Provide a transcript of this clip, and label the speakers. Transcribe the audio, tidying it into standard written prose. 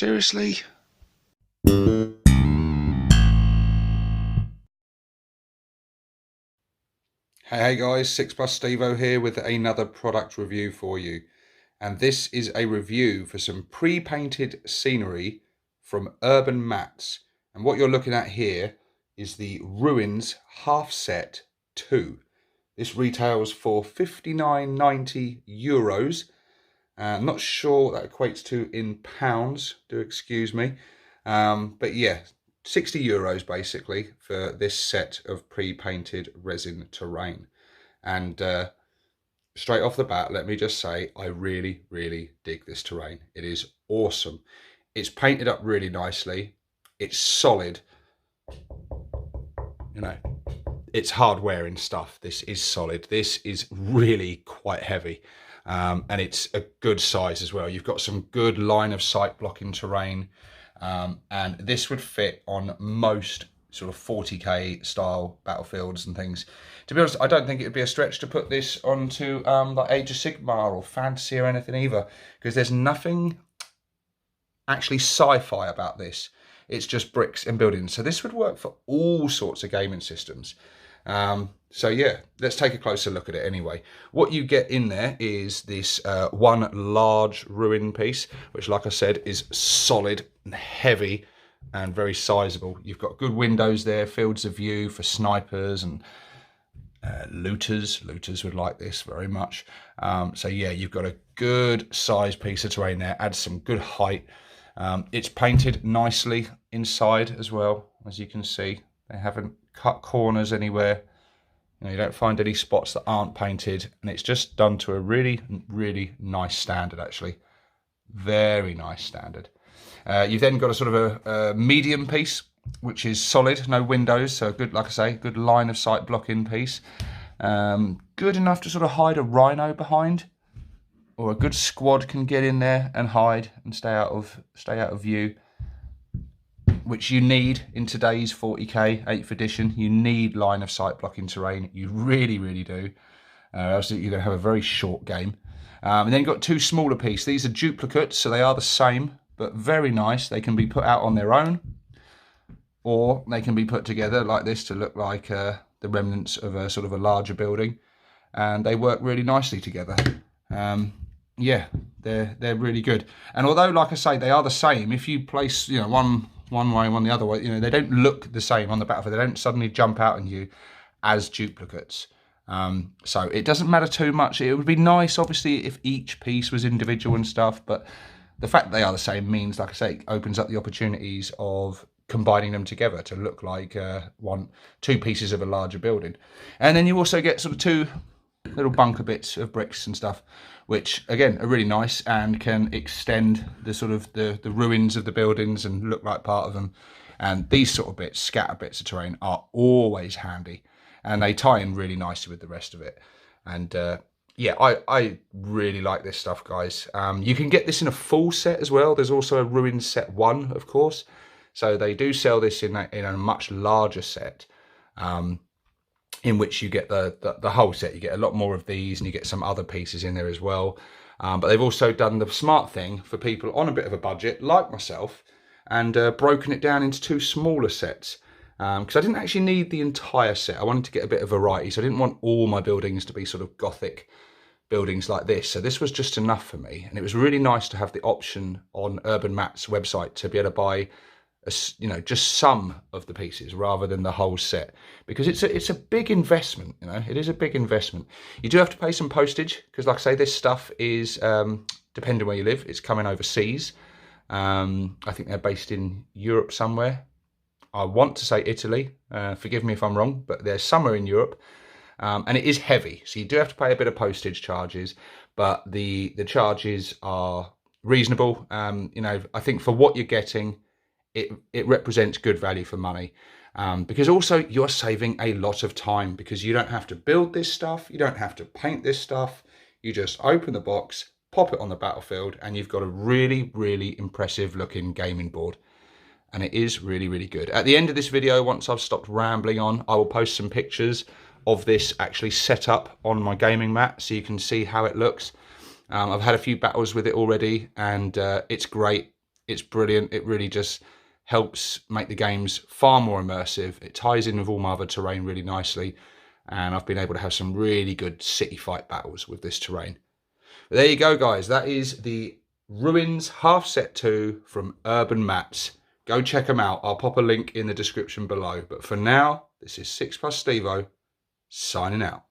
Speaker 1: Seriously? Hey guys, 6 Plus Stevo here with another product review for you. And this is a review for some pre-painted scenery from Urbanmatz. And what you're looking at here is the Ruins Half Set 2. This retails for €59.90. I'm not sure what that equates to in pounds, do excuse me. But yeah, €60 basically for this set of pre-painted resin terrain. And straight off the bat, let me just say, I really, really dig this terrain. It is awesome. It's painted up really nicely. It's solid. You know, it's hard wearing stuff. This is solid. This is really quite heavy. And it's a good size as well. You've got some good line of sight blocking terrain. And this would fit on most sort of 40k style battlefields and things. To be honest, I don't think it would be a stretch to put this onto like Age of Sigmar or Fantasy or anything either, because there's nothing actually sci-fi about this. It's just bricks and buildings. So this would work for all sorts of gaming systems. So yeah, let's take a closer look at it anyway. What you get in there is this one large ruin piece, which, like I said, is solid and heavy and very sizable. You've got good windows there, fields of view for snipers and looters. Looters would like this very much. So yeah, you've got a good size piece of terrain there, adds some good height. It's painted nicely inside as well, as you can see. They haven't cut corners anywhere. You don't find any spots that aren't painted, and it's just done to a really, really nice standard, actually. Very nice standard. You've then got a sort of a medium piece, which is solid, no windows, so good, like I say, good line of sight blocking piece. Good enough to sort of hide a rhino behind, or a good squad can get in there and hide and stay out of view, which you need in today's 40k 8th edition. You need line of sight blocking terrain. You really, really do. Else you're going to have a very short game. And then you've got two smaller pieces. These are duplicates, so they are the same, but very nice. They can be put out on their own, or they can be put together like this to look like the remnants of a sort of a larger building. And they work really nicely together. Yeah, they're really good. And although, like I say, they are the same, if you place, one way, one the other way, they don't look the same on the battlefield. They don't suddenly jump out on you as duplicates. So it doesn't matter too much. It would be nice, obviously, if each piece was individual and stuff, but the fact that they are the same means, like I say, it opens up the opportunities of combining them together to look like two pieces of a larger building. And then you also get sort of two little bunker bits of bricks and stuff, which again are really nice and can extend the sort of the ruins of the buildings and look like part of them. And these sort of bits, scatter bits of terrain, are always handy, and they tie in really nicely with the rest of it. And yeah, I really like this stuff, guys. You can get this in a full set as well. There's also a Ruins set 1, of course, so they do sell this in a much larger set, in which you get the whole set. You get a lot more of these, and you get some other pieces in there as well. But they've also done the smart thing for people on a bit of a budget, like myself, and broken it down into two smaller sets. Because I didn't actually need the entire set. I wanted to get a bit of variety, so I didn't want all my buildings to be sort of gothic buildings like this. So this was just enough for me, and it was really nice to have the option on Urbanmatz's website to be able to buy just some of the pieces rather than the whole set, because it's a big investment. It is a big investment. You do have to pay some postage, because like I say, this stuff is depending where you live, it's coming overseas. I think they're based in Europe somewhere. I want to say Italy, forgive me if I'm wrong, but they're somewhere in Europe. And it is heavy, so you do have to pay a bit of postage charges, but the charges are reasonable. I think for what you're getting, it represents good value for money, because also you're saving a lot of time, because you don't have to build this stuff, you don't have to paint this stuff. You just open the box, pop it on the battlefield, and you've got a really, really impressive looking gaming board. And it is really, really good. At the end of this video, once I've stopped rambling on, I will post some pictures of this actually set up on my gaming mat, so you can see how it looks. I've had a few battles with it already, and it's great. It's brilliant. It really just helps make the games far more immersive. It ties in with all my other terrain really nicely, and I've been able to have some really good city fight battles with this terrain. But there you go, guys. That is the Ruins Half Set 2 from Urbanmatz. Go check them out. I'll pop a link in the description below. But for now, this is 6 Plus Stevo signing out.